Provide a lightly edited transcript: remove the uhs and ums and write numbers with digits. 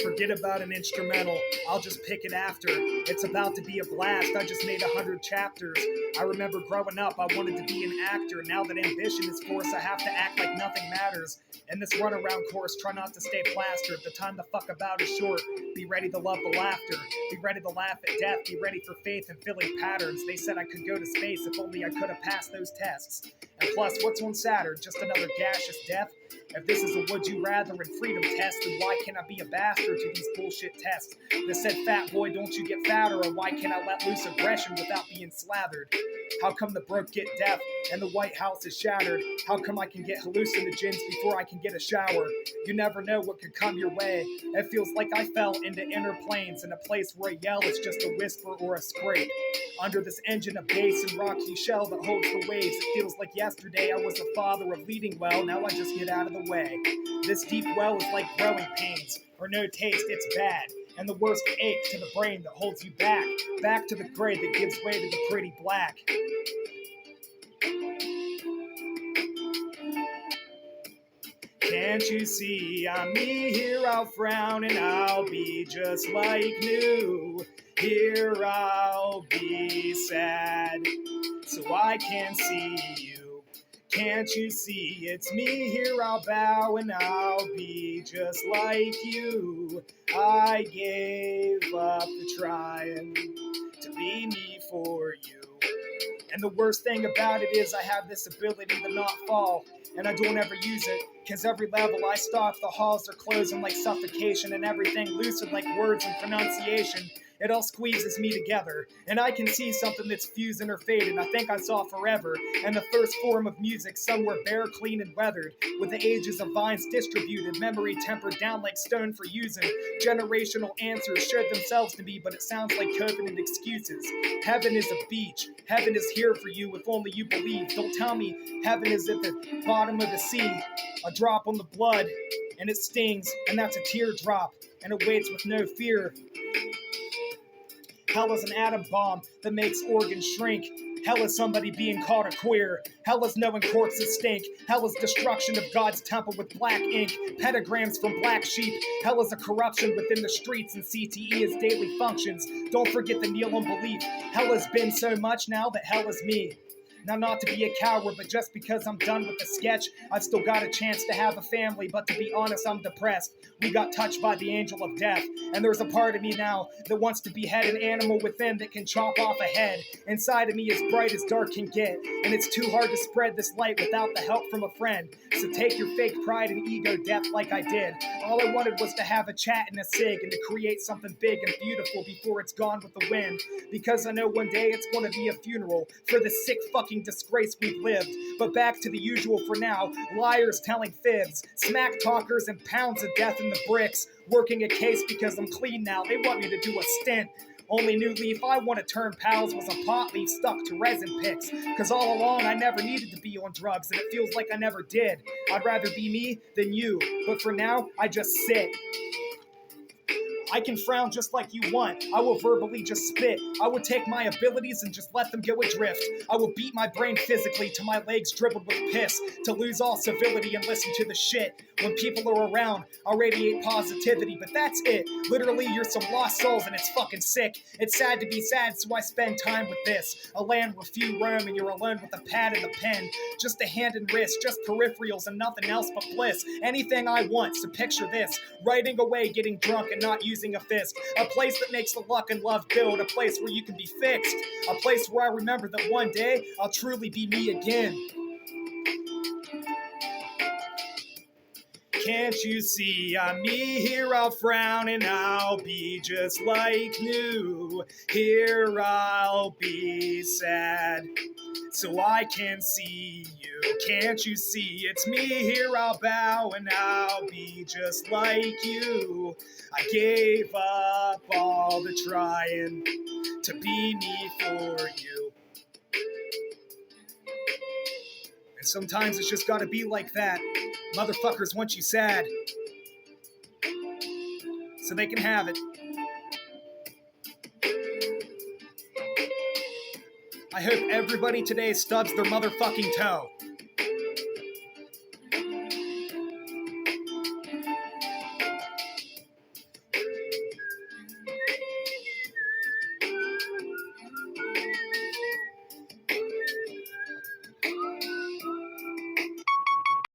Forget about an instrumental, I'll just pick it after. It's about to be a blast, I just made 100 chapters. I remember growing up, I wanted to be an actor. Now that ambition is forced, I have to act like nothing matters. In this runaround course, try not to stay plastered. The time to fuck about is short. Be ready to love the laughter. Be ready to laugh at death. Be ready for faith and filling patterns. They said I could go to space if only I could have passed those tests. And plus, what's on Saturn? Just another gaseous death? If this is a would you rather and freedom test, then why can't I be a bastard to these bullshit tests that said, fat boy, don't you get fatter? Or why can't I let loose aggression without being slathered? How come the broke get deaf and the White House is shattered? How come I can get hallucinogens before I can get a shower? You never know what could come your way. It feels like I fell into inner planes in a place where a yell is just a whisper or a scrape. Under this engine of bass and rocky shell that holds the waves, it feels like yesterday I was the father of leading well. Now I just get out of the way. This deep well is like growing pains, or no taste, it's bad. And the worst ache to the brain that holds you back to the gray that gives way to the pretty black. Can't you see I'm me? Here I'll frown and I'll be just like new. Here I'll be sad, so I can see you. Can't you see it's me? Here I'll bow and I'll be just like you. I gave up the trying to be me for you. And the worst thing about it is I have this ability to not fall, and I don't ever use it, cause every level I stop, the halls are closing like suffocation, and everything lucid like words and pronunciation. It all squeezes me together, and I can see something that's fusing or faded. I think I saw forever, and the first form of music, somewhere bare, clean, and weathered, with the ages of vines distributed, memory tempered down like stone for using. Generational answers showed themselves to me, but it sounds like covenant excuses. Heaven is a beach. Heaven is here for you if only you believe. Don't tell me heaven is at the bottom of the sea, a drop on the blood, and it stings, and that's a teardrop, and it waits with no fear. Hell is an atom bomb that makes organs shrink. Hell is somebody being called a queer. Hell is knowing corpses stink. Hell is destruction of God's temple with black ink. Pentagrams from black sheep. Hell is a corruption within the streets, and CTE is daily functions. Don't forget the kneel on belief. Hell has been so much now that hell is me. Now, not to be a coward, but just because I'm done with the sketch, I've still got a chance to have a family, but to be honest, I'm depressed. We got touched by the angel of death, and there's a part of me now that wants to behead an animal within that can chop off a head. Inside of me is bright as dark can get, and it's too hard to spread this light without the help from a friend. So take your fake pride and ego death like I did. All I wanted was to have a chat and a cig, and to create something big and beautiful before it's gone with the wind. Because I know one day it's going to be a funeral for the sick fucking disgrace we've lived. But back to the usual for now. Liars telling fibs, smack talkers and pounds of death in the bricks. Working a case because I'm clean now. They want me to do a stint. Only new leaf I want to turn pals was a pot leaf stuck to resin picks. Cause all along I never needed to be on drugs, and it feels like I never did. I'd rather be me than you, but for now I just sit. I can frown just like you want. I will verbally just spit. I would take my abilities and just let them go adrift. I will beat my brain physically till my legs dribbled with piss, to lose all civility and listen to the shit. When people are around, I'll radiate positivity, but that's it. Literally, you're some lost souls and it's fucking sick. It's sad to be sad, so I spend time with this. A land where few roam and you're alone with a pad and a pen. Just a hand and wrist, just peripherals and nothing else but bliss. Anything I want, so picture this. Writing away, getting drunk and not using a fist. A place that makes the luck and love build. A place where you can be fixed. A place where I remember that one day I'll truly be me again. Can't you see I'm me? Here I'll frown and I'll be just like new. Here I'll be sad, so I can see you. Can't you see it's me? Here I'll bow and I'll be just like you. I gave up all the trying to be me for you. And sometimes it's just gotta be like that. Motherfuckers want you sad, so they can have it. I hope everybody today stubs their motherfucking toe.